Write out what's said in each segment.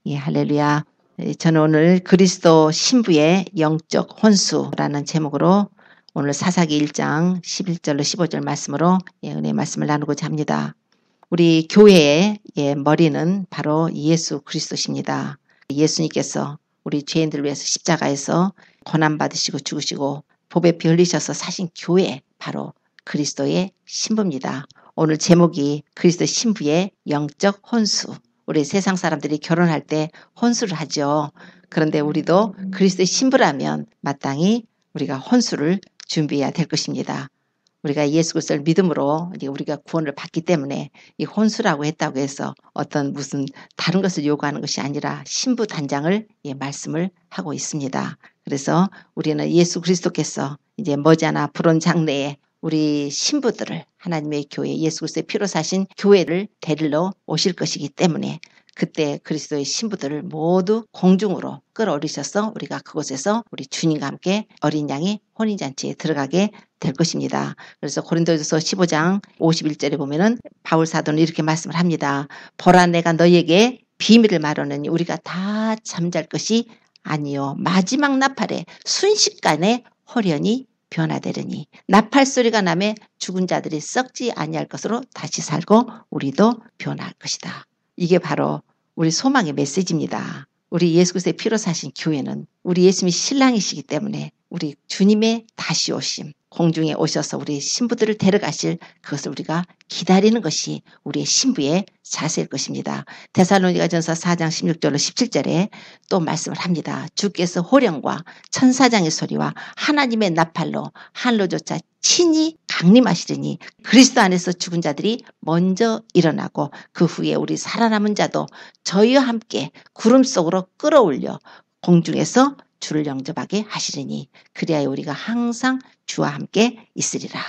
예, 할렐루야. 저는 오늘 그리스도 신부의 영적 혼수라는 제목으로 오늘 사사기 1장 11절로 15절 말씀으로 은혜의 말씀을 나누고자 합니다. 우리 교회의 머리는 바로 예수 그리스도십니다. 예수님께서 우리 죄인들을 위해서 십자가에서 고난받으시고 죽으시고 보배 피 흘리셔서 사신 교회, 바로 그리스도의 신부입니다. 오늘 제목이 그리스도 신부의 영적 혼수. 우리 세상 사람들이 결혼할 때 혼수를 하죠. 그런데 우리도 그리스도의 신부라면 마땅히 우리가 혼수를 준비해야 될 것입니다. 우리가 예수 그리스도를 믿음으로 우리가 구원을 받기 때문에 이 혼수라고 했다고 해서 어떤 무슨 다른 것을 요구하는 것이 아니라 신부 단장을 말씀을 하고 있습니다. 그래서 우리는 예수 그리스도께서 이제 머지않아 불온 장래에 우리 신부들을 하나님의 교회, 예수 그리스도의 피로 사신 교회를 데리러 오실 것이기 때문에 그때 그리스도의 신부들을 모두 공중으로 끌어올리셔서 우리가 그곳에서 우리 주님과 함께 어린 양의 혼인잔치에 들어가게 될 것입니다. 그래서 고린도전서 15장 51절에 보면은 바울 사도는 이렇게 말씀을 합니다. 보라, 내가 너희에게 비밀을 말하노니 우리가 다 잠잘 것이 아니요 마지막 나팔에 순식간에 홀연히 변화되리니 나팔 소리가 나매 죽은 자들이 썩지 아니할 것으로 다시 살고 우리도 변화할 것이다. 이게 바로 우리 소망의 메시지입니다. 우리 예수 그리스도의 피로 사신 교회는 우리 예수님이 신랑이시기 때문에 우리 주님의 다시 오심, 공중에 오셔서 우리 신부들을 데려가실 그것을 우리가 기다리는 것이 우리의 신부의 자세일 것입니다. 데살로니가전서 4장 16절로 17절에 또 말씀을 합니다. 주께서 호령과 천사장의 소리와 하나님의 나팔로 하늘로조차 친히 강림하시리니 그리스도 안에서 죽은 자들이 먼저 일어나고 그 후에 우리 살아남은 자도 저희와 함께 구름 속으로 끌어올려 공중에서 주를 영접하게 하시리니 그리하여 우리가 항상 주와 함께 있으리라.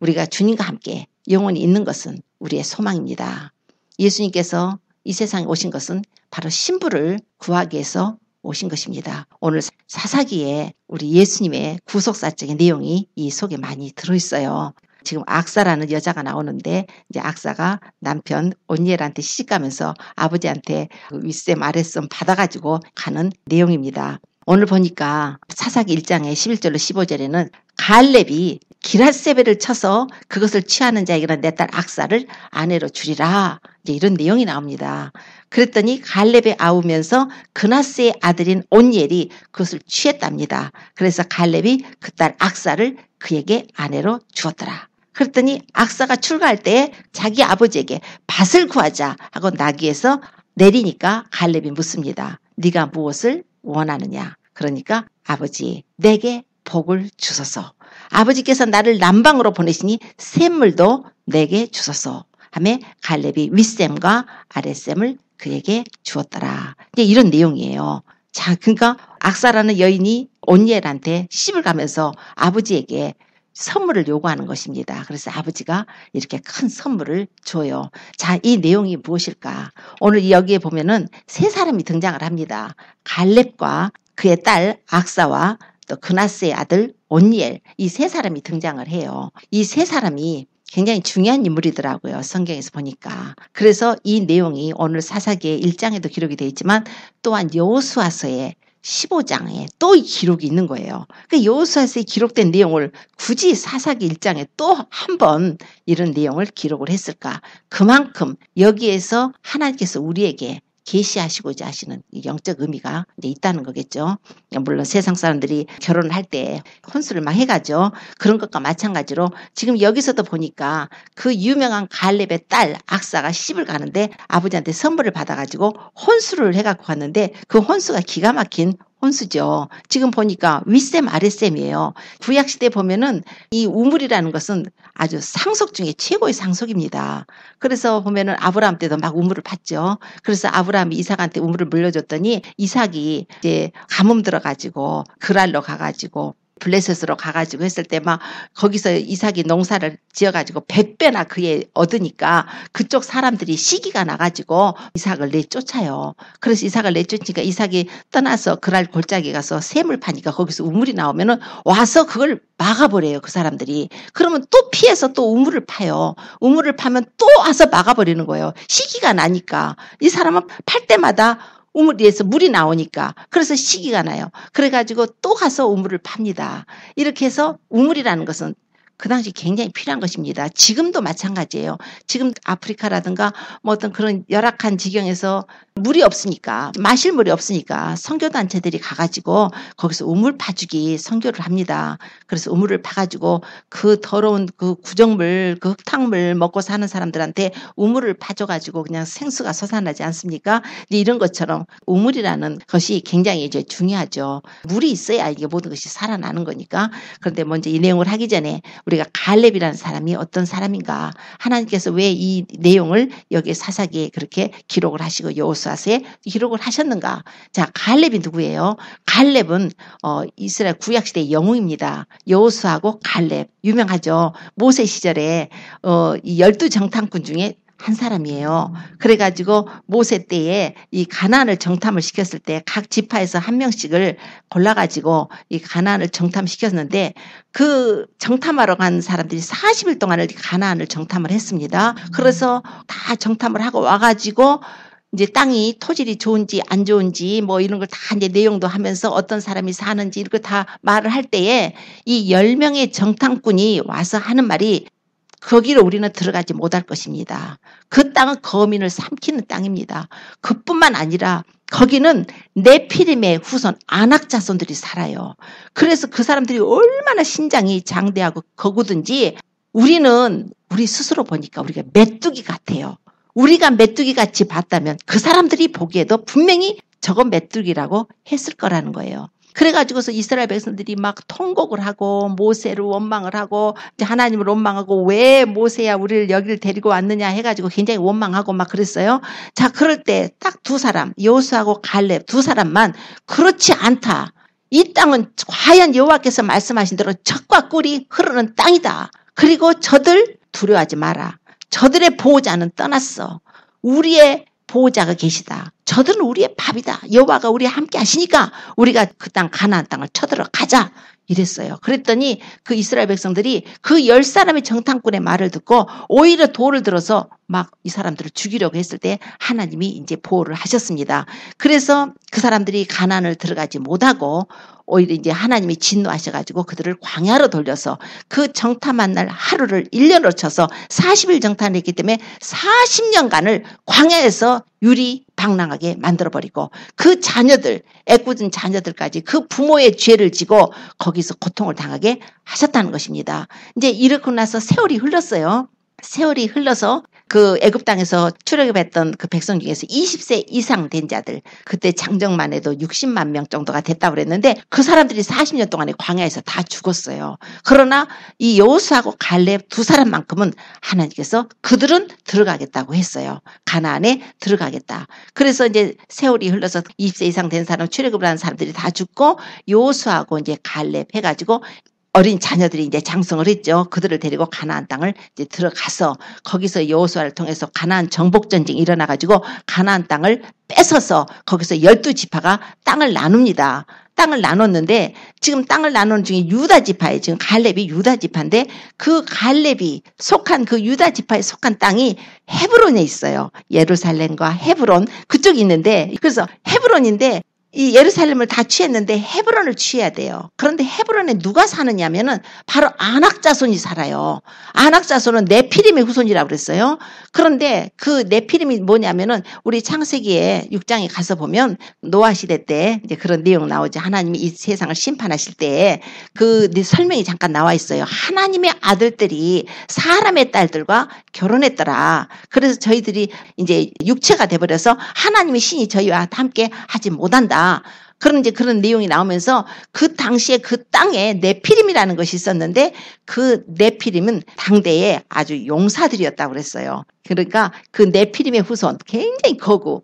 우리가 주님과 함께 영원히 있는 것은 우리의 소망입니다. 예수님께서 이 세상에 오신 것은 바로 신부를 구하기 위해서 오신 것입니다. 오늘 사사기에 우리 예수님의 구속사적인 내용이 이 속에 많이 들어있어요. 지금 악사라는 여자가 나오는데 이제 악사가 남편 온니엘한테 시집가면서 아버지한테 윗셈 아랫셈 받아가지고 가는 내용입니다. 오늘 보니까 사사기 1장의 11절로 15절에는 갈렙이 기랏세벨을 쳐서 그것을 취하는 자에게는 내 딸 악사를 아내로 주리라, 이제 이런 내용이 나옵니다. 그랬더니 갈렙에 아우면서 그나스의 아들인 온니엘이 그것을 취했답니다. 그래서 갈렙이 그 딸 악사를 그에게 아내로 주었더라. 그랬더니 악사가 출가할 때 자기 아버지에게 밭을 구하자 하고 나귀에서 내리니까 갈렙이 묻습니다. 네가 무엇을 원하느냐? 그러니까 아버지, 내게 복을 주소서. 아버지께서 나를 남방으로 보내시니 샘물도 내게 주소서 하며 갈렙이 윗샘과 아랫샘을 그에게 주었더라. 이런 내용이에요. 자, 그러니까 악사라는 여인이 온니엘한테 시집을 가면서 아버지에게 선물을 요구하는 것입니다. 그래서 아버지가 이렇게 큰 선물을 줘요. 자, 이 내용이 무엇일까? 오늘 여기에 보면은 세 사람이 등장을 합니다. 갈렙과 그의 딸 악사와 또 그나스의 아들 온니엘, 이 세 사람이 등장을 해요. 이 세 사람이 굉장히 중요한 인물이더라고요. 성경에서 보니까. 그래서 이 내용이 오늘 사사기의 1장에도 기록이 되어 있지만 또한 여호수아서의 15장에 또 기록이 있는 거예요. 그 여호수아서에 기록된 내용을 굳이 사사기 1장에 또 한 번 이런 내용을 기록을 했을까? 그만큼 여기에서 하나님께서 우리에게 계시하시고자 하시는 영적 의미가 이제 있다는 거겠죠. 물론 세상 사람들이 결혼을 할 때 혼수를 막 해가죠. 그런 것과 마찬가지로 지금 여기서도 보니까 그 유명한 갈렙의 딸 악사가 시집을 가는데 아버지한테 선물을 받아가지고 혼수를 해갖고 갔는데 그 혼수가 기가 막힌 혼수죠. 지금 보니까 윗셈 아랫셈이에요. 구약시대에 보면은 이 우물이라는 것은 아주 상속 중에 최고의 상속입니다. 그래서 보면은 아브라함 때도 막 우물을 팠죠. 그래서 아브라함이 이삭한테 우물을 물려줬더니 이삭이 이제 가뭄 들어가지고 그랄로 가가지고 블레셋으로 가가지고 했을 때 막 거기서 이삭이 농사를 지어가지고 100배나 그에 얻으니까 그쪽 사람들이 시기가 나가지고 이삭을 내쫓아요. 그래서 이삭을 내쫓으니까 이삭이 떠나서 그랄 골짜기 가서 샘을 파니까 거기서 우물이 나오면은 와서 그걸 막아버려요. 그 사람들이. 그러면 또 피해서 또 우물을 파요. 우물을 파면 또 와서 막아버리는 거예요. 시기가 나니까. 이 사람은 팔 때마다 우물에서 물이 나오니까. 그래서 시기가 나요. 그래가지고 또 가서 우물을 팝니다. 이렇게 해서 우물이라는 것은 그 당시 굉장히 필요한 것입니다. 지금도 마찬가지예요. 지금 아프리카라든가 뭐 어떤 그런 열악한 지경에서 물이 없으니까, 마실 물이 없으니까 선교단체들이 가가지고 거기서 우물 파주기 선교를 합니다. 그래서 우물을 파가지고 그 더러운 그 구정물, 그 흙탕물 먹고 사는 사람들한테 우물을 파줘가지고 그냥 생수가 솟아나지 않습니까? 이런 것처럼 우물이라는 것이 굉장히 이제 중요하죠. 물이 있어야 이게 모든 것이 살아나는 거니까. 그런데 먼저 이 내용을 하기 전에 우리가 갈렙이라는 사람이 어떤 사람인가, 하나님께서 왜 이 내용을 여기 사사기에 그렇게 기록을 하시고 여호수아서에 기록을 하셨는가. 자, 갈렙이 누구예요? 갈렙은 이스라엘 구약시대의 영웅입니다. 여호수아하고 갈렙 유명하죠. 모세 시절에 이 12정탐꾼 중에 한 사람이에요. 그래가지고 모세 때에 이 가나안을 정탐을 시켰을 때 각 지파에서 한 명씩을 골라가지고 이 가나안을 정탐시켰는데, 그 정탐하러 간 사람들이 40일 동안을 가나안을 정탐을 했습니다. 그래서 다 정탐을 하고 와가지고 이제 땅이 토질이 좋은지 안 좋은지 뭐 이런 걸 다 이제 내용도 하면서 어떤 사람이 사는지 이런 거 다 말을 할 때에 이 10명의 정탐꾼이 와서 하는 말이, 거기로 우리는 들어가지 못할 것입니다. 그 땅은 거민을 삼키는 땅입니다. 그뿐만 아니라 거기는 네피림의 후손 아낙 자손들이 살아요. 그래서 그 사람들이 얼마나 신장이 장대하고 거구든지 우리는 우리 스스로 보니까 우리가 메뚜기 같아요. 우리가 메뚜기 같이 봤다면 그 사람들이 보기에도 분명히 저건 메뚜기라고 했을 거라는 거예요. 그래가지고서 이스라엘 백성들이 막 통곡을 하고 모세를 원망을 하고 하나님을 원망하고, 왜 모세야 우리를 여기를 데리고 왔느냐 해가지고 굉장히 원망하고 막 그랬어요. 자, 그럴 때 딱 두 사람, 여호수아하고 갈렙 두 사람만 그렇지 않다. 이 땅은 과연 여호와께서 말씀하신 대로 젖과 꿀이 흐르는 땅이다. 그리고 저들 두려워하지 마라. 저들의 보호자는 떠났어. 우리의 보호자가 계시다. 저들은 우리의 밥이다. 여호와가 우리와 함께 하시니까 우리가 그 땅 가나안 땅을 쳐들어 가자. 이랬어요. 그랬더니 그 이스라엘 백성들이 그 10사람의 정탐꾼의 말을 듣고 오히려 돌을 들어서 막 이 사람들을 죽이려고 했을 때 하나님이 이제 보호를 하셨습니다. 그래서 그 사람들이 가나안을 들어가지 못하고 오히려 이제 하나님이 진노하셔가지고 그들을 광야로 돌려서 그 정탐한 날 하루를 1년으로 쳐서 40일 정탐을 했기 때문에 40년간을 광야에서 유리방랑하게 만들어버리고 그 자녀들, 애꿎은 자녀들까지 그 부모의 죄를 지고 거기서 고통을 당하게 하셨다는 것입니다. 이제 이렇게 나서 세월이 흘렀어요. 세월이 흘러서 그 애굽 땅에서 출애굽했던 그 백성 중에서 20세 이상 된 자들, 그때 장정만 해도 60만 명 정도가 됐다고 그랬는데 그 사람들이 40년 동안에 광야에서 다 죽었어요. 그러나 이 여호수아하고 갈렙 두 사람만큼은 하나님께서 그들은 들어가겠다고 했어요. 가나안에 들어가겠다. 그래서 이제 세월이 흘러서 20세 이상 된 사람, 출애굽을 하는 사람들이 다 죽고 여호수아하고 이제 갈렙 해가지고 어린 자녀들이 이제 장성을 했죠. 그들을 데리고 가나안 땅을 이제 들어가서 거기서 여호수아를 통해서 가나안 정복 전쟁이 일어나 가지고 가나안 땅을 뺏어서 거기서 12지파가 땅을 나눕니다. 땅을 나눴는데 지금 땅을 나누는 중에 유다 지파에, 지금 갈렙이 유다 지파인데 그 갈렙이 속한 그 유다 지파에 속한 땅이 헤브론에 있어요. 예루살렘과 헤브론 그쪽이 있는데, 그래서 헤브론인데 이 예루살렘을 다 취했는데 헤브론을 취해야 돼요. 그런데 헤브론에 누가 사느냐면은 바로 아낙 자손이 살아요. 아낙 자손은 네피림의 후손이라고 그랬어요. 그런데 그 네피림이 뭐냐면은 우리 창세기에 6장에 가서 보면 노아 시대 때 이제 그런 내용 나오죠. 하나님이 이 세상을 심판하실 때 그 설명이 잠깐 나와 있어요. 하나님의 아들들이 사람의 딸들과 결혼했더라. 그래서 저희들이 이제 육체가 돼버려서 하나님의 신이 저희와 함께 하지 못한다. 그런 이제 그런 내용이 나오면서 그 당시에 그 땅에 네피림이라는 것이 있었는데 그 네피림은 당대에 아주 용사들이었다고 그랬어요. 그러니까 그 네피림의 후손 굉장히 거구,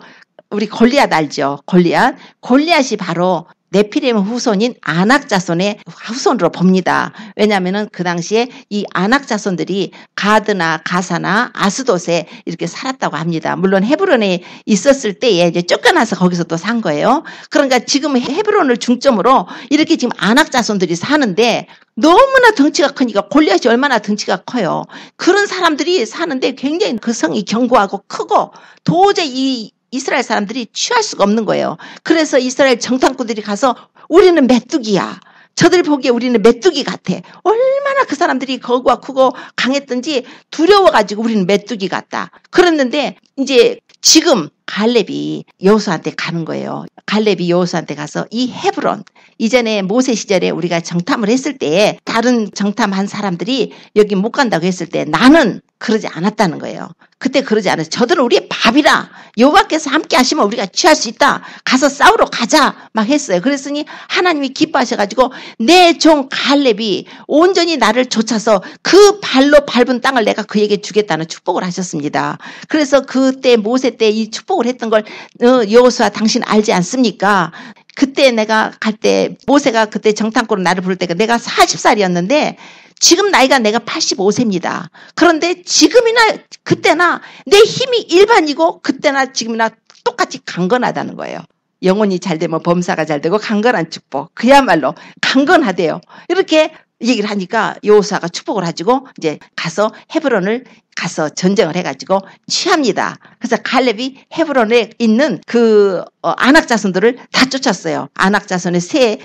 우리 골리앗 알죠? 골리앗이 바로 네피림의 후손인 아낙 자손의 후손으로 봅니다. 왜냐하면은 그 당시에 이 아낙 자손들이 가드나 가사나 아스돗에 이렇게 살았다고 합니다. 물론 헤브론에 있었을 때에 이제 쫓겨나서 거기서 또 산 거예요. 그러니까 지금 헤브론을 중점으로 이렇게 지금 아낙 자손들이 사는데 너무나 덩치가 크니까 골리앗이 얼마나 덩치가 커요. 그런 사람들이 사는데 굉장히 그 성이 견고하고 크고 도저히 이 이스라엘 사람들이 취할 수가 없는 거예요. 그래서 이스라엘 정탐꾼들이 가서 우리는 메뚜기야. 저들 보기에 우리는 메뚜기 같아. 얼마나 그 사람들이 거구가 크고 강했던지 두려워가지고 우리는 메뚜기 같다. 그랬는데 이제 지금 갈렙이 여호수아한테 가는 거예요. 갈렙이 여호수아한테 가서 이 헤브론, 이전에 모세 시절에 우리가 정탐을 했을 때 다른 정탐한 사람들이 여기 못 간다고 했을 때 나는 그러지 않았다는 거예요. 그때 그러지 않았어요. 저들은 우리의 밥이라 여호와께서 함께 하시면 우리가 취할 수 있다. 가서 싸우러 가자 막 했어요. 그랬으니 하나님이 기뻐하셔가지고 내 종 갈렙이 온전히 나를 쫓아서 그 발로 밟은 땅을 내가 그에게 주겠다는 축복을 하셨습니다. 그래서 그때 모세 때 이 축복을 했던 걸 여호수아 당신 알지 않습니까? 그때 내가 갈 때 모세가 그때 정탐꾼으로 나를 부를 때가 내가 40살이었는데 지금 나이가 내가 85세입니다. 그런데 지금이나 그때나 내 힘이 일반이고 그때나 지금이나 똑같이 강건하다는 거예요. 영혼이 잘 되면 범사가 잘 되고 강건한 축복. 그야말로 강건하대요. 이렇게 얘기를 하니까 여호수아가 축복을 가지고 이제 가서 헤브론을 가서 전쟁을 해가지고 취합니다. 그래서 갈렙이 헤브론에 있는 그 아낙 자손들을 다 쫓았어요. 아낙 자손의 세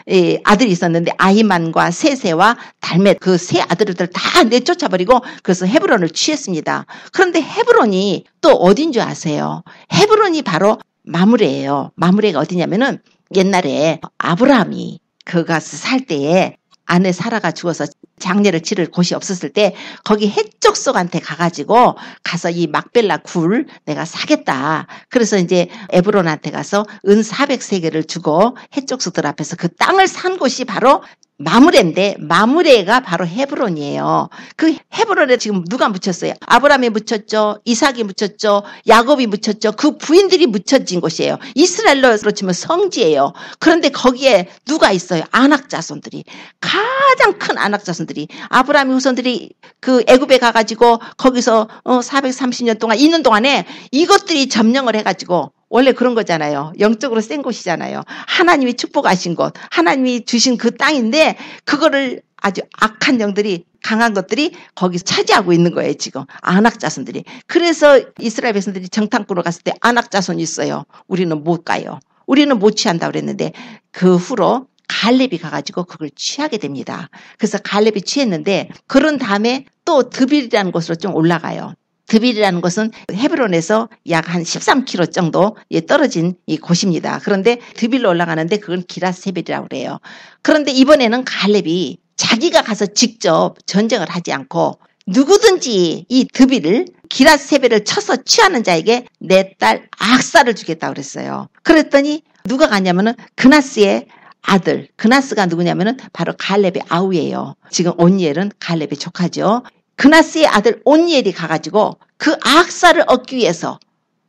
아들이 있었는데 아히만과 세세와 달멧 그 세 아들들 다 내쫓아버리고 그래서 헤브론을 취했습니다. 그런데 헤브론이 또 어딘 줄 아세요? 헤브론이 바로 마므레예요. 마므레가 어디냐면은 옛날에 아브라함이 그가 살 때에 아내 사라가 죽어서 장례를 치를 곳이 없었을 때 거기 해족속한테 가가지고 가서 이 막벨라 굴 내가 사겠다. 그래서 이제 에브론한테 가서 은 400세겔을 주고 해족속들 앞에서 그 땅을 산 곳이 바로 마므레인데 마므레가 바로 헤브론이에요. 그 헤브론에 지금 누가 묻혔어요? 아브라함이 묻혔죠. 이삭이 묻혔죠. 야곱이 묻혔죠. 그 부인들이 묻혀진 곳이에요. 이스라엘로 치면 성지예요. 그런데 거기에 누가 있어요? 아낙 자손들이. 가장 큰 아낙 자손들이. 아브라함의 후손들이 그 애굽에 가가지고 거기서 430년 동안 있는 동안에 이것들이 점령을 해가지고 원래 그런 거잖아요. 영적으로 센 곳이잖아요. 하나님이 축복하신 곳, 하나님이 주신 그 땅인데 그거를 아주 악한 영들이 강한 것들이 거기서 차지하고 있는 거예요. 지금 아낙 자손들이. 그래서 이스라엘 백성들이 정탐꾼으로 갔을 때 아낙 자손이 있어요. 우리는 못 가요. 우리는 못 취한다고 그랬는데 그 후로 갈렙이 가가지고 그걸 취하게 됩니다. 그래서 갈렙이 취했는데 그런 다음에 또 드빌이라는 곳으로 좀 올라가요. 드빌이라는 곳은 헤브론에서 약 한 13km 정도 떨어진 이 곳입니다. 그런데 드빌로 올라가는데 그건 기랏세벨이라고 그래요. 그런데 이번에는 갈렙이 자기가 가서 직접 전쟁을 하지 않고 누구든지 이 드빌을 기랏세벨을 쳐서 취하는 자에게 내 딸 악사를 주겠다고 그랬어요. 그랬더니 누가 가냐면은 그나스의 아들, 그나스가 누구냐면은 바로 갈렙의 아우예요. 지금 온니엘은 갈렙의 조카죠. 그나스의 아들 온니엘이 가가지고 그 악사를 얻기 위해서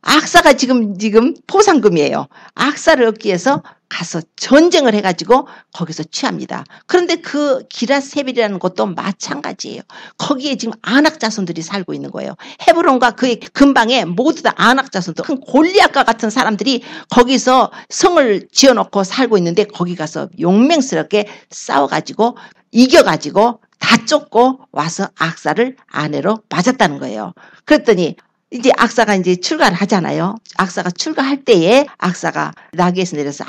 악사가 지금 포상금이에요. 악사를 얻기 위해서 가서 전쟁을 해가지고 거기서 취합니다. 그런데 그 기랏세벨이라는 곳도 마찬가지예요. 거기에 지금 아낙 자손들이 살고 있는 거예요. 헤브론과 그의 근방에 모두 다 아낙 자손들, 큰 골리앗과 같은 사람들이 거기서 성을 지어놓고 살고 있는데 거기 가서 용맹스럽게 싸워가지고 이겨가지고 다 쫓고 와서 악사를 아내로 맞았다는 거예요. 그랬더니 이제 악사가 이제 출가를 하잖아요. 악사가 출가할 때에 악사가 나귀에서 내려서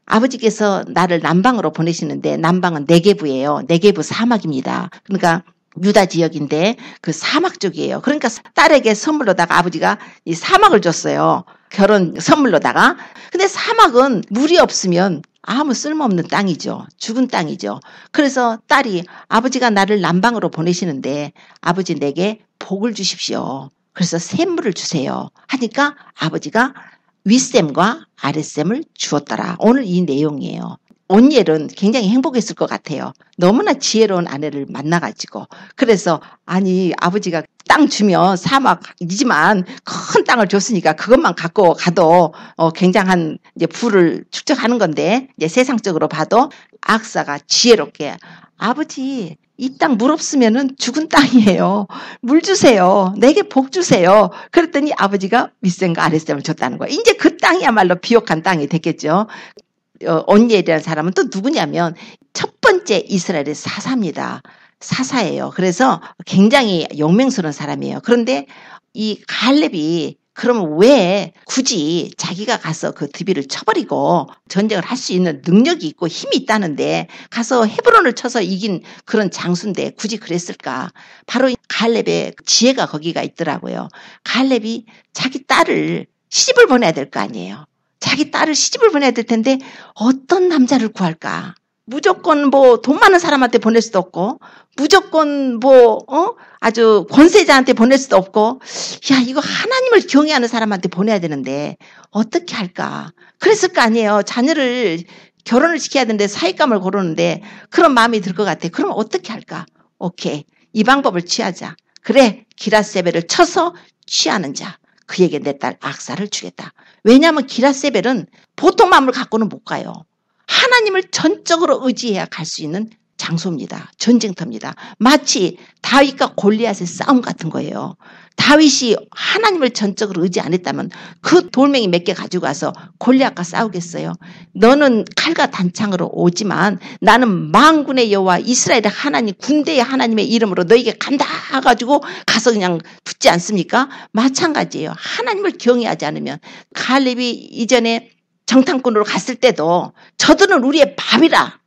아버지께서 나를 남방으로 보내시는데 남방은 네게브예요. 네게브 사막입니다. 그러니까 유다 지역인데 그 사막 쪽이에요. 그러니까 딸에게 선물로다가 아버지가 이 사막을 줬어요. 결혼 선물로다가. 근데 사막은 물이 없으면 아무 쓸모없는 땅이죠. 죽은 땅이죠. 그래서 딸이 아버지가 나를 남방으로 보내시는데 아버지 내게 복을 주십시오. 그래서 샘물을 주세요. 하니까 아버지가 윗샘과 아랫샘을 주었더라. 오늘 이 내용이에요. 온니엘은 굉장히 행복했을 것 같아요. 너무나 지혜로운 아내를 만나가지고. 그래서 아니 아버지가 땅 주면 사막이지만 큰 땅을 줬으니까 그것만 갖고 가도 굉장한 이제 부를 축적하는 건데 이제 세상적으로 봐도 악사가 지혜롭게 아버지 이 땅 물 없으면은 죽은 땅이에요. 물 주세요. 내게 복 주세요. 그랬더니 아버지가 윗샘과 아랫샘을 줬다는 거예요. 이제 그 땅이야말로 비옥한 땅이 됐겠죠. 온니엘이라는 사람은 또 누구냐면 첫 번째 이스라엘의 사사입니다. 사사예요. 그래서 굉장히 용맹스러운 사람이에요. 그런데 이 갈렙이 그러면 왜 굳이 자기가 가서 그 드비를 쳐버리고 전쟁을 할 수 있는 능력이 있고 힘이 있다는데 가서 헤브론을 쳐서 이긴 그런 장수인데 굳이 그랬을까? 바로 갈렙의 지혜가 거기가 있더라고요. 갈렙이 자기 딸을 시집을 보내야 될 거 아니에요. 자기 딸을 시집을 보내야 될 텐데 어떤 남자를 구할까? 무조건 돈 많은 사람한테 보낼 수도 없고, 무조건 아주 권세자한테 보낼 수도 없고, 야, 이거 하나님을 경외하는 사람한테 보내야 되는데, 어떻게 할까? 그랬을 거 아니에요. 자녀를 결혼을 시켜야 되는데 사익감을 고르는데, 그런 마음이 들 것 같아. 그럼 어떻게 할까? 오케이. 이 방법을 취하자. 그래. 기라세벨을 쳐서 취하는 자. 그에게 내 딸 악사를 주겠다. 왜냐하면 기라세벨은 보통 마음을 갖고는 못 가요. 하나님을 전적으로 의지해야 갈 수 있는 장소입니다. 전쟁터입니다. 마치 다윗과 골리앗의 싸움 같은 거예요. 다윗이 하나님을 전적으로 의지 안 했다면 그 돌멩이 몇 개 가지고 가서 골리앗과 싸우겠어요? 너는 칼과 단창으로 오지만 나는 만군의 여호와 이스라엘의 하나님 군대의 하나님의 이름으로 너에게 간다 가지고 가서 그냥 붙지 않습니까? 마찬가지예요. 하나님을 경외하지 않으면 갈렙이 이전에 정탐꾼으로 갔을 때도 저들은 우리의 밥이라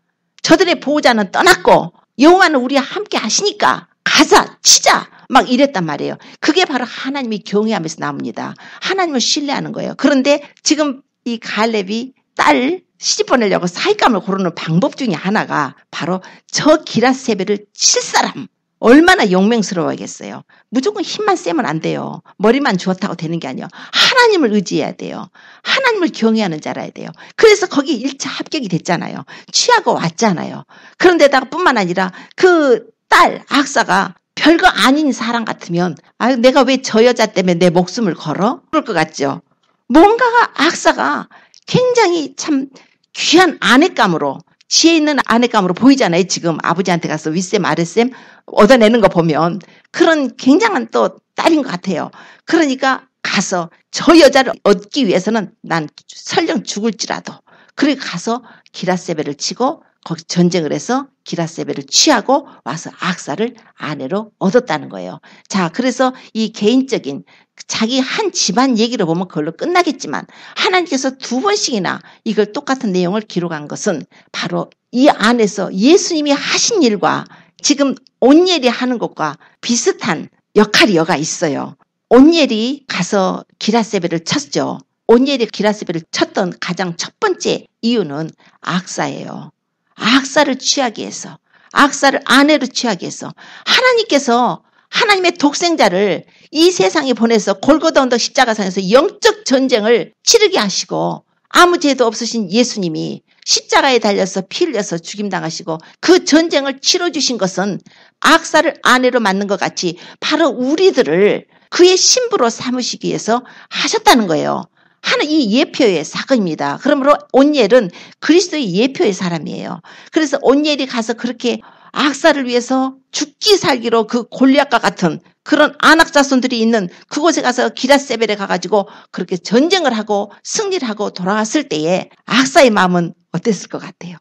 저들의 보호자는 떠났고 여호와는 우리와 함께 하시니까 가자 치자 막 이랬단 말이에요. 그게 바로 하나님이 경외하면서 나옵니다. 하나님을 신뢰하는 거예요. 그런데 지금 이 갈렙이 딸 시집 보내려고 사익감을 고르는 방법 중에 하나가 바로 저 기라세벨을 칠 사람 얼마나 용맹스러워야겠어요. 무조건 힘만 세면 안 돼요. 머리만 좋다고 되는 게 아니에요. 하나님을 의지해야 돼요. 하나님을 경외하는 자라야 돼요. 그래서 거기 1차 합격이 됐잖아요. 취하고 왔잖아요. 그런데다가 뿐만 아니라 그 딸 악사가 별거 아닌 사람 같으면 내가 왜 저 여자 때문에 내 목숨을 걸어? 그럴 것 같죠. 뭔가가 악사가 굉장히 참 귀한 아내감으로 지혜 있는 아내감으로 보이잖아요. 지금 아버지한테 가서 윗셈 아랫셈 얻어내는 거 보면 그런 굉장한 또 딸인 것 같아요. 그러니까 가서 저 여자를 얻기 위해서는 난 설령 죽을지라도 그리고 가서 기라세벨을 치고 거기 전쟁을 해서 기라세벨을 취하고 와서 악사를 아내로 얻었다는 거예요. 자, 그래서 이 개인적인 자기 한 집안 얘기를 보면 그걸로 끝나겠지만 하나님께서 2번씩이나 이걸 똑같은 내용을 기록한 것은 바로 이 안에서 예수님이 하신 일과 지금 온니엘이 하는 것과 비슷한 역할이 여가 있어요. 온니엘이 가서 기라세벨을 쳤죠. 온니엘이 기라세벨을 쳤던 가장 첫 번째 이유는 악사예요. 악사를 취하기 위해서, 악사를 아내로 취하기 위해서 하나님께서 하나님의 독생자를 이 세상에 보내서 골고다 언덕 십자가상에서 영적 전쟁을 치르게 하시고 아무 죄도 없으신 예수님이 십자가에 달려서 피 흘려서 죽임당하시고 그 전쟁을 치러주신 것은 악사를 아내로 맞는 것 같이 바로 우리들을 그의 신부로 삼으시기 위해서 하셨다는 거예요. 이 예표의 사건입니다. 그러므로 온니엘은 그리스도의 예표의 사람이에요. 그래서 온니엘이 가서 그렇게 악사를 위해서 죽기 살기로 그 골리앗과 같은 그런 안악 자손들이 있는 그곳에 가서 기라세벨에 가가지고 그렇게 전쟁을 하고 승리를 하고 돌아왔을 때에 악사의 마음은 어땠을 것 같아요?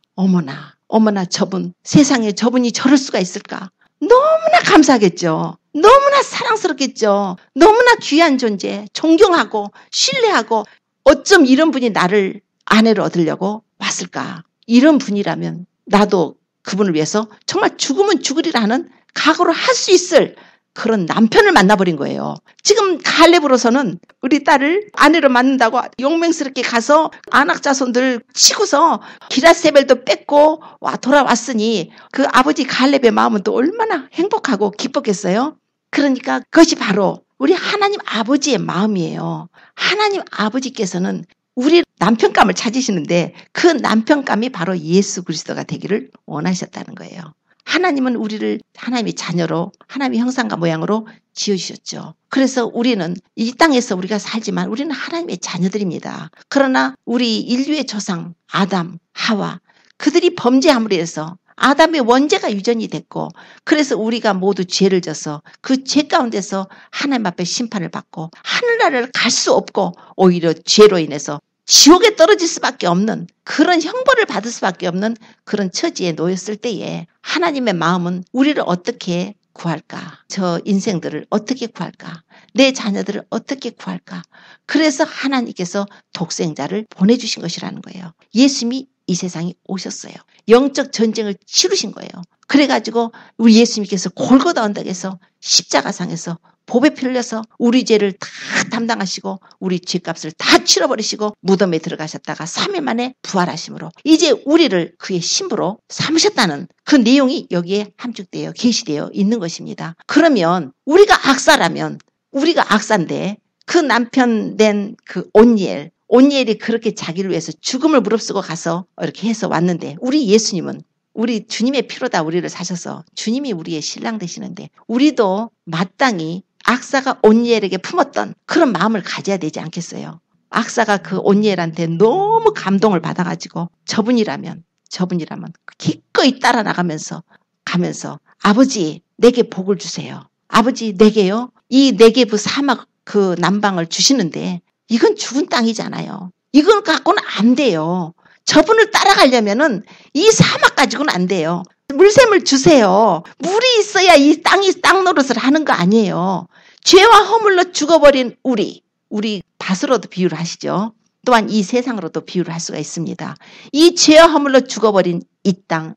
어머나 저분 세상에 저분이 저럴 수가 있을까? 너무나 감사하겠죠. 너무나 사랑스럽겠죠. 너무나 귀한 존재, 존경하고 신뢰하고 어쩜 이런 분이 나를 아내로 얻으려고 왔을까? 이런 분이라면 나도 그분을 위해서 정말 죽으면 죽으리라는 각오를 할 수 있을 그런 남편을 만나버린 거예요. 지금 갈렙으로서는 우리 딸을 아내로 만든다고 용맹스럽게 가서 안악 자손들 치고서 기라세벨도 뺏고 돌아왔으니 그 아버지 갈렙의 마음은 또 얼마나 행복하고 기뻤겠어요. 그러니까 그것이 바로 우리 하나님 아버지의 마음이에요. 하나님 아버지께서는 우리 남편감을 찾으시는데 그 남편감이 바로 예수 그리스도가 되기를 원하셨다는 거예요. 하나님은 우리를 하나님의 자녀로 하나님의 형상과 모양으로 지어주셨죠. 그래서 우리는 이 땅에서 우리가 살지만 우리는 하나님의 자녀들입니다. 그러나 우리 인류의 조상 아담, 하와 그들이 범죄함으로 해서 아담의 원죄가 유전이 됐고 그래서 우리가 모두 죄를 져서 그 죄 가운데서 하나님 앞에 심판을 받고 하늘나라를 갈 수 없고 오히려 죄로 인해서 지옥에 떨어질 수밖에 없는 그런 형벌을 받을 수밖에 없는 그런 처지에 놓였을 때에 하나님의 마음은 우리를 어떻게 구할까? 저 인생들을 어떻게 구할까? 내 자녀들을 어떻게 구할까? 그래서 하나님께서 독생자를 보내주신 것이라는 거예요. 예수님이 이 세상에 오셨어요. 영적 전쟁을 치르신 거예요. 그래가지고 우리 예수님께서 골고다 언덕에서 십자가상에서 보배 흘려서 우리 죄를 다 담당하시고 우리 죄값을 다 치러버리시고 무덤에 들어가셨다가 3일 만에 부활하심으로 이제 우리를 그의 신부로 삼으셨다는 그 내용이 여기에 함축되어 계시되어 있는 것입니다. 그러면 우리가 악사라면 우리가 악사인데 그 남편 된 그 온니엘이 그렇게 자기를 위해서 죽음을 무릅쓰고 가서 이렇게 해서 왔는데 우리 예수님은 우리 주님의 피로다 우리를 사셔서 주님이 우리의 신랑 되시는데 우리도 마땅히 악사가 온니엘에게 품었던 그런 마음을 가져야 되지 않겠어요? 악사가 그 온니엘한테 너무 감동을 받아가지고 저분이라면 기꺼이 따라 나가면서 아버지 내게 복을 주세요. 아버지 내게요. 이 네게브 사막 그 남방을 주시는데 이건 죽은 땅이잖아요. 이건 갖고는 안 돼요. 저분을 따라가려면은 이 사막 가지고는 안 돼요. 물샘을 주세요. 물이 있어야 이 땅이 땅 노릇을 하는 거 아니에요. 죄와 허물로 죽어버린 우리 밭으로도 비유를 하시죠. 또한 이 세상으로도 비유를 할 수가 있습니다. 이 죄와 허물로 죽어버린 이 땅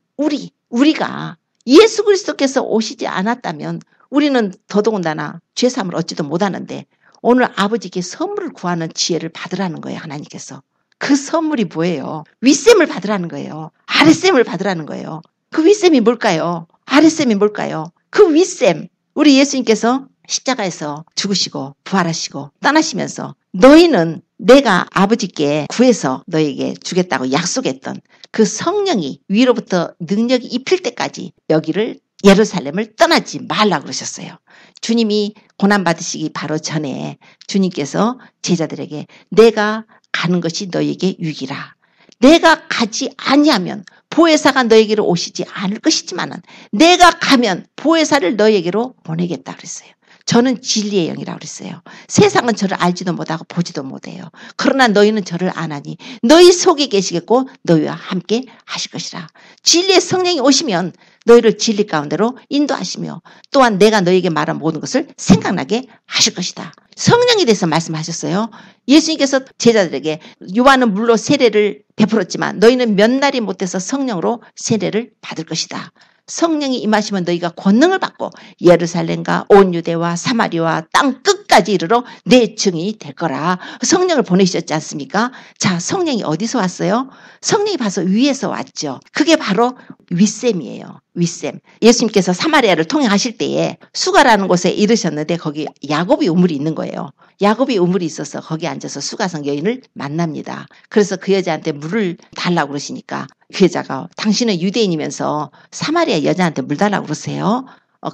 우리가 예수 그리스도께서 오시지 않았다면 우리는 더더군다나 죄사함을 얻지도 못하는데 오늘 아버지께 선물을 구하는 지혜를 받으라는 거예요. 하나님께서. 그 선물이 뭐예요? 윗셈을 받으라는 거예요. 아랫셈을 받으라는 거예요. 그 윗셈이 뭘까요? 아랫셈이 뭘까요? 그 윗셈 우리 예수님께서 십자가에서 죽으시고 부활하시고 떠나시면서 너희는 내가 아버지께 구해서 너에게 주겠다고 약속했던 그 성령이 위로부터 능력이 입힐 때까지 여기를 예루살렘을 떠나지 말라 그러셨어요. 주님이 고난받으시기 바로 전에 주님께서 제자들에게 내가 가는 것이 너에게 유익이라. 내가 가지 아니하면 보혜사가 너에게로 오시지 않을 것이지만은 내가 가면 보혜사를 너에게로 보내겠다 그랬어요. 저는 진리의 영이라고 그랬어요. 세상은 저를 알지도 못하고 보지도 못해요. 그러나 너희는 저를 아나니 너희 속에 계시겠고 너희와 함께 하실 것이라. 진리의 성령이 오시면 너희를 진리 가운데로 인도하시며 또한 내가 너희에게 말한 모든 것을 생각나게 하실 것이다. 성령에 대해서 말씀하셨어요. 예수님께서 제자들에게 요한은 물로 세례를 베풀었지만 너희는 몇 날이 못해서 성령으로 세례를 받을 것이다. 성령이 임하시면 너희가 권능을 받고 예루살렘과 온 유대와 사마리아와 땅 끝까지 이르러 내 증인이 될 거라. 성령을 보내셨지 않습니까? 자, 성령이 어디서 왔어요? 성령이 봐서 위에서 왔죠. 그게 바로 윗셈이에요. 윗셈. 예수님께서 사마리아를 통행하실 때에 수가라는 곳에 이르셨는데 거기 야곱이 우물이 있는 거예요. 야곱이 우물이 있어서 거기 앉아서 수가성 여인을 만납니다. 그래서 그 여자한테 물을 달라고 그러시니까 그 여자가 당신은 유대인이면서 사마리아 여자한테 물 달라고 그러세요?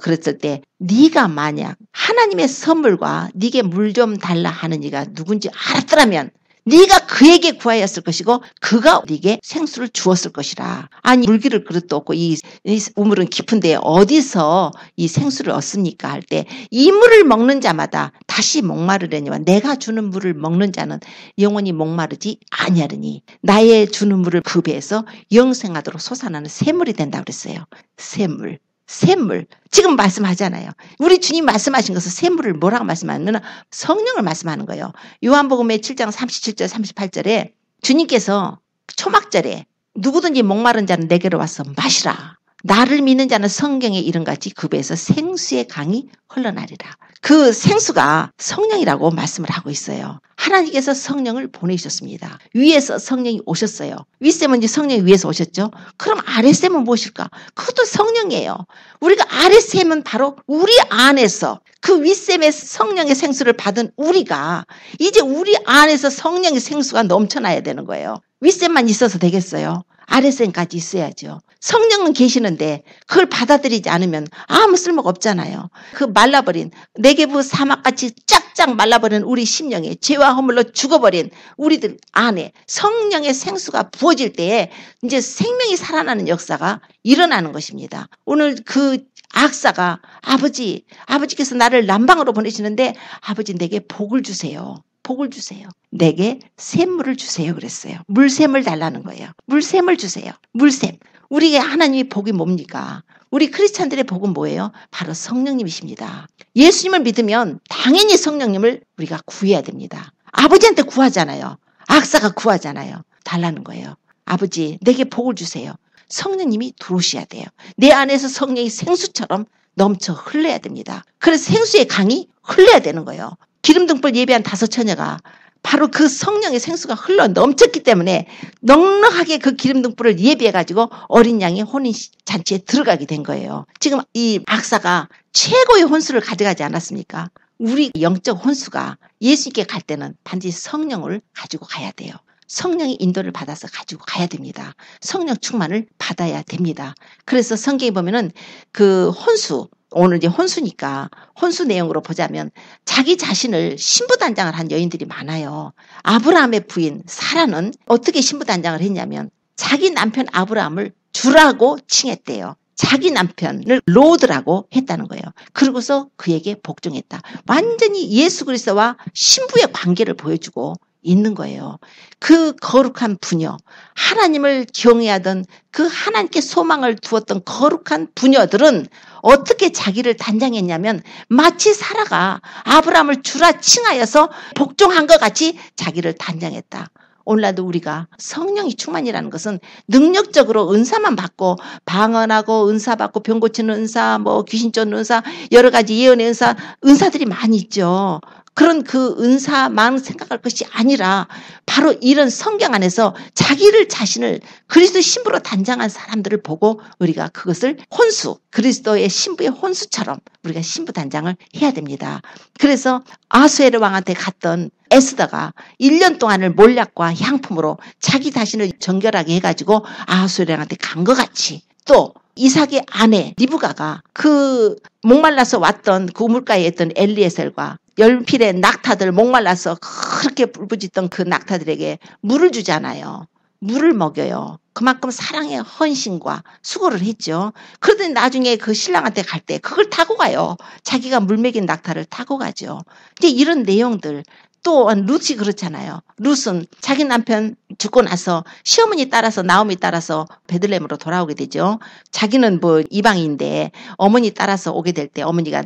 그랬을 때 네가 만약 하나님의 선물과 네게 물 좀 달라 하는 이가 누군지 알았더라면 네가 그에게 구하였을 것이고 그가 네게 생수를 주었을 것이라. 아니 물기를 그릇도 없고 이 우물은 깊은데 어디서 이 생수를 얻습니까? 할 때 이 물을 먹는 자마다 다시 목마르려니와 내가 주는 물을 먹는 자는 영원히 목마르지 아니하리니 나의 주는 물을 그 배에서 영생하도록 솟아나는 샘물이 된다고 그랬어요. 샘물. 지금 말씀하잖아요. 우리 주님 말씀하신 것은 샘물을 뭐라고 말씀하냐면 성령을 말씀하는 거예요. 요한복음의 7장 37절 38절에 주님께서 초막절에 누구든지 목마른 자는 내게로 와서 마시라. 나를 믿는 자는 성경의 이름같이 그 배에서 생수의 강이 흘러나리라. 그 생수가 성령이라고 말씀을 하고 있어요. 하나님께서 성령을 보내셨습니다. 위에서 성령이 오셨어요. 윗셈은 이제 성령이 위에서 오셨죠. 그럼 아랫셈은 무엇일까? 그것도 성령이에요. 우리가 아랫셈은 바로 우리 안에서 그 윗셈의 성령의 생수를 받은 우리가 이제 우리 안에서 성령의 생수가 넘쳐나야 되는 거예요. 윗셈만 있어서 되겠어요? 아랫셈까지 있어야죠. 성령은 계시는데 그걸 받아들이지 않으면 아무 쓸모가 없잖아요. 그 말라버린 네게브 사막같이 쫙쫙 말라버린 우리 심령에 죄와 허물로 죽어버린 우리들 안에 성령의 생수가 부어질 때에 이제 생명이 살아나는 역사가 일어나는 것입니다. 오늘 그 악사가 아버지께서 나를 남방으로 보내시는데 아버지 내게 복을 주세요. 복을 주세요. 내게 샘물을 주세요 그랬어요. 물샘을 달라는 거예요. 물샘을 주세요. 물샘. 우리에게 하나님의 복이 뭡니까? 우리 크리스찬들의 복은 뭐예요? 바로 성령님이십니다. 예수님을 믿으면 당연히 성령님을 우리가 구해야 됩니다. 아버지한테 구하잖아요. 악사가 구하잖아요. 달라는 거예요. 아버지, 내게 복을 주세요. 성령님이 들어오셔야 돼요. 내 안에서 성령이 생수처럼 넘쳐 흘러야 됩니다. 그래서 생수의 강이 흘러야 되는 거예요. 기름등불 예배한 5 처녀가 바로 그 성령의 생수가 흘러 넘쳤기 때문에 넉넉하게 그 기름등불을 예배해가지고 어린 양의 혼인잔치에 들어가게 된 거예요. 지금 이 악사가 최고의 혼수를 가져가지 않았습니까? 우리 영적 혼수가 예수님께 갈 때는 반드시 성령을 가지고 가야 돼요. 성령의 인도를 받아서 가지고 가야 됩니다. 성령 충만을 받아야 됩니다. 그래서 성경에 보면은 그 혼수, 오늘 이제 혼수니까 혼수 내용으로 보자면 자기 자신을 신부단장을 한 여인들이 많아요. 아브라함의 부인 사라는 어떻게 신부단장을 했냐면 자기 남편 아브라함을 주라고 칭했대요. 자기 남편을 로드라고 했다는 거예요. 그러고서 그에게 복종했다. 완전히 예수 그리스도와 신부의 관계를 보여주고 있는 거예요. 그 거룩한 부녀, 하나님을 경외하던 그 하나님께 소망을 두었던 거룩한 부녀들은 어떻게 자기를 단장했냐면 마치 사라가 아브라함을 주라 칭하여서 복종한 것 같이 자기를 단장했다. 오늘날도 우리가 성령이 충만이라는 것은 능력적으로 은사만 받고 방언하고 은사 받고 병 고치는 은사, 뭐 귀신 쫓는 은사, 여러 가지 예언의 은사, 은사들이 많이 있죠. 그런 그 은사만 생각할 것이 아니라 바로 이런 성경 안에서 자기를 자신을 그리스도 신부로 단장한 사람들을 보고 우리가 그것을 혼수, 그리스도의 신부의 혼수처럼 우리가 신부 단장을 해야 됩니다. 그래서 아수에르 왕한테 갔던 에스더가 1년 동안을 몰약과 향품으로 자기 자신을 정결하게 해가지고 아수에르 왕한테 간 것 같이 또 이삭의 아내 리브가가 그 목말라서 왔던 그 우물가에 있던 엘리에셀과 10필의 낙타들 목말라서 그렇게 불부짖던 그 낙타들에게 물을 주잖아요. 물을 먹여요. 그만큼 사랑의 헌신과 수고를 했죠. 그러더니 나중에 그 신랑한테 갈 때 그걸 타고 가요. 자기가 물 먹인 낙타를 타고 가죠. 이제 이런 내용들 또 룻이 그렇잖아요. 룻은 자기 남편 죽고 나서 시어머니 따라서 나오미 따라서 베들레헴으로 돌아오게 되죠. 자기는 뭐 이방인데 어머니 따라서 오게 될 때 어머니가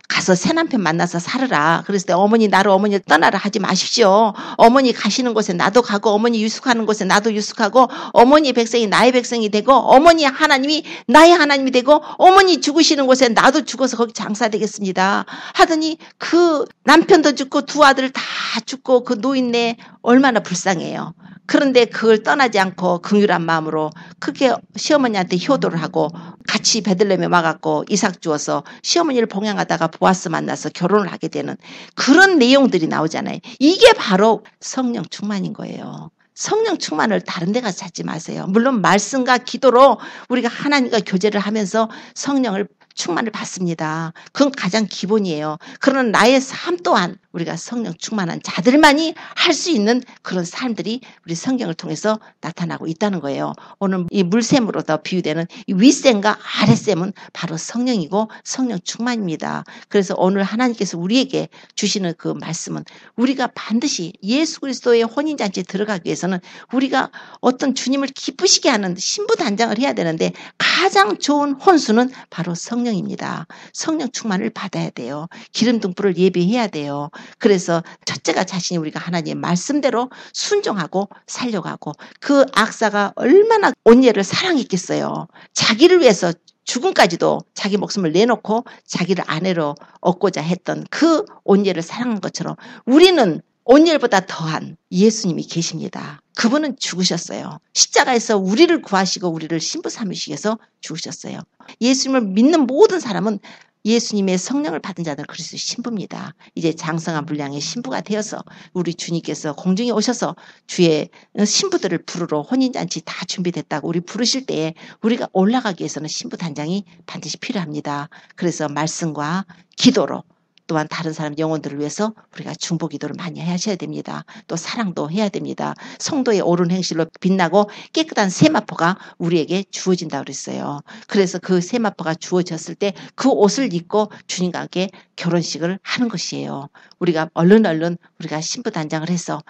가서 새 남편 만나서 살으라. 그랬을 때 어머니 나를 어머니를 떠나라 하지 마십시오. 어머니 가시는 곳에 나도 가고 어머니 유숙하는 곳에 나도 유숙하고 어머니 백성이 나의 백성이 되고 어머니 하나님이 나의 하나님이 되고 어머니 죽으시는 곳에 나도 죽어서 거기 장사되겠습니다. 하더니 그 남편도 죽고 두 아들 다 죽고 그 노인네 얼마나 불쌍해요. 그런데 그걸 떠나지 않고 긍휼한 마음으로 크게 시어머니한테 효도를 하고 같이 베들레헴에 와갖고 이삭 주어서 시어머니를 봉양하다가 보아스 만나서 결혼을 하게 되는 그런 내용들이 나오잖아요. 이게 바로 성령 충만인 거예요. 성령 충만을 다른 데 가서 찾지 마세요. 물론 말씀과 기도로 우리가 하나님과 교제를 하면서 성령을 충만을 받습니다. 그건 가장 기본이에요. 그러나 나의 삶 또한 우리가 성령 충만한 자들만이 할 수 있는 그런 삶들이 우리 성경을 통해서 나타나고 있다는 거예요. 오늘 이 물샘으로 더 비유되는 이 윗샘과 아랫샘은 바로 성령이고 성령 충만입니다. 그래서 오늘 하나님께서 우리에게 주시는 그 말씀은 우리가 반드시 예수 그리스도의 혼인잔치에 들어가기 위해서는 우리가 어떤 주님을 기쁘시게 하는 신부 단장을 해야 되는데 가장 좋은 혼수는 바로 성령입니다. 성령 충만을 받아야 돼요. 기름등불을 예비해야 돼요. 그래서 첫째가 자신이 우리가 하나님의 말씀대로 순종하고 살려가고 그 악사가 얼마나 온예를 사랑했겠어요. 자기를 위해서 죽음까지도 자기 목숨을 내놓고 자기를 아내로 얻고자 했던 그 온예를 사랑한 것처럼 우리는 온예보다 더한 예수님이 계십니다. 그분은 죽으셨어요. 십자가에서 우리를 구하시고 우리를 신부 삼으시기 위해서 죽으셨어요. 예수님을 믿는 모든 사람은 예수님의 성령을 받은 자들은 그리스도의 신부입니다. 이제 장성한 분량의 신부가 되어서 우리 주님께서 공중에 오셔서 주의 신부들을 부르러 혼인잔치 다 준비됐다고 우리 부르실 때에 우리가 올라가기 위해서는 신부 단장이 반드시 필요합니다. 그래서 말씀과 기도로 또한 다른 사람 영혼들을 위해서 우리가 중보 기도를 많이 하셔야 됩니다. 또 사랑도 해야 됩니다. 성도의 옳은 행실로 빛나고 깨끗한 세마포가 우리에게 주어진다고 그랬어요. 그래서 그 세마포가 주어졌을 때 그 옷을 입고 주님과 함께 결혼식을 하는 것이에요. 우리가 얼른 우리가 신부단장을 해서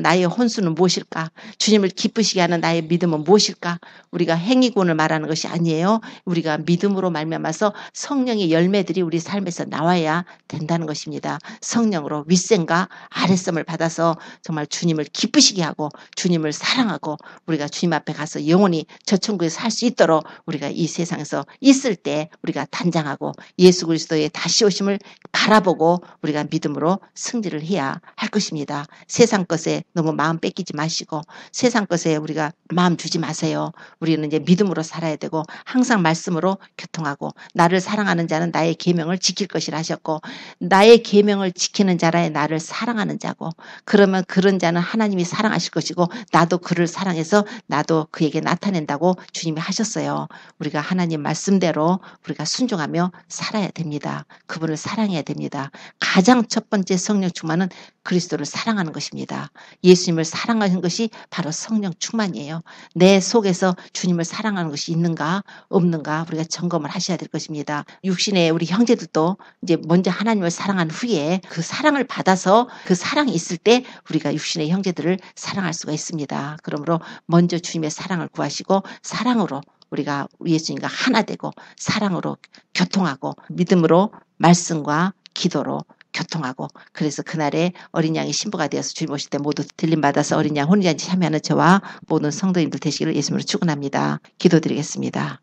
나의 혼수는 무엇일까? 주님을 기쁘시게 하는 나의 믿음은 무엇일까? 우리가 행위군을 말하는 것이 아니에요. 우리가 믿음으로 말미암아서 성령의 열매들이 우리 삶에서 나와야 된다는 것입니다. 성령으로 윗셈과 아랫셈을 받아서 정말 주님을 기쁘시게 하고 주님을 사랑하고 우리가 주님 앞에 가서 영원히 저 천국에서 살 수 있도록 우리가 이 세상에서 있을 때 우리가 단장하고 예수 그리스도의 다시 오심을 바라보고 우리가 믿음으로 승리를 해야 할 것입니다. 세상 것에 너무 마음 뺏기지 마시고 세상 것에 우리가 마음 주지 마세요. 우리는 이제 믿음으로 살아야 되고 항상 말씀으로 교통하고 나를 사랑하는 자는 나의 계명을 지킬 것이라 하셨고 나의 계명을 지키는 자라야 나를 사랑하는 자고 그러면 그런 자는 하나님이 사랑하실 것이고 나도 그를 사랑해서 나도 그에게 나타낸다고 주님이 하셨어요. 우리가 하나님 말씀대로 우리가 순종하며 살아야 됩니다. 그분을 사랑해야 됩니다. 가장 첫 번째 성령 충만은 그리스도를 사랑하는 것입니다. 예수님을 사랑하는 것이 바로 성령 충만이에요. 내 속에서 주님을 사랑하는 것이 있는가 없는가 우리가 점검을 하셔야 될 것입니다. 육신의 우리 형제들도 이제 먼저 하나님을 사랑한 후에 그 사랑을 받아서 그 사랑이 있을 때 우리가 육신의 형제들을 사랑할 수가 있습니다. 그러므로 먼저 주님의 사랑을 구하시고 사랑으로 우리가 예수님과 하나 되고 사랑으로 교통하고 믿음으로 말씀과 기도로 교통하고 그래서 그날에 어린 양이 신부가 되어서 주님 오실 때 모두 들림받아서 어린 양 혼인잔치 참여하는 저와 모든 성도님들 되시기를 예수님으로 축원합니다. 기도드리겠습니다.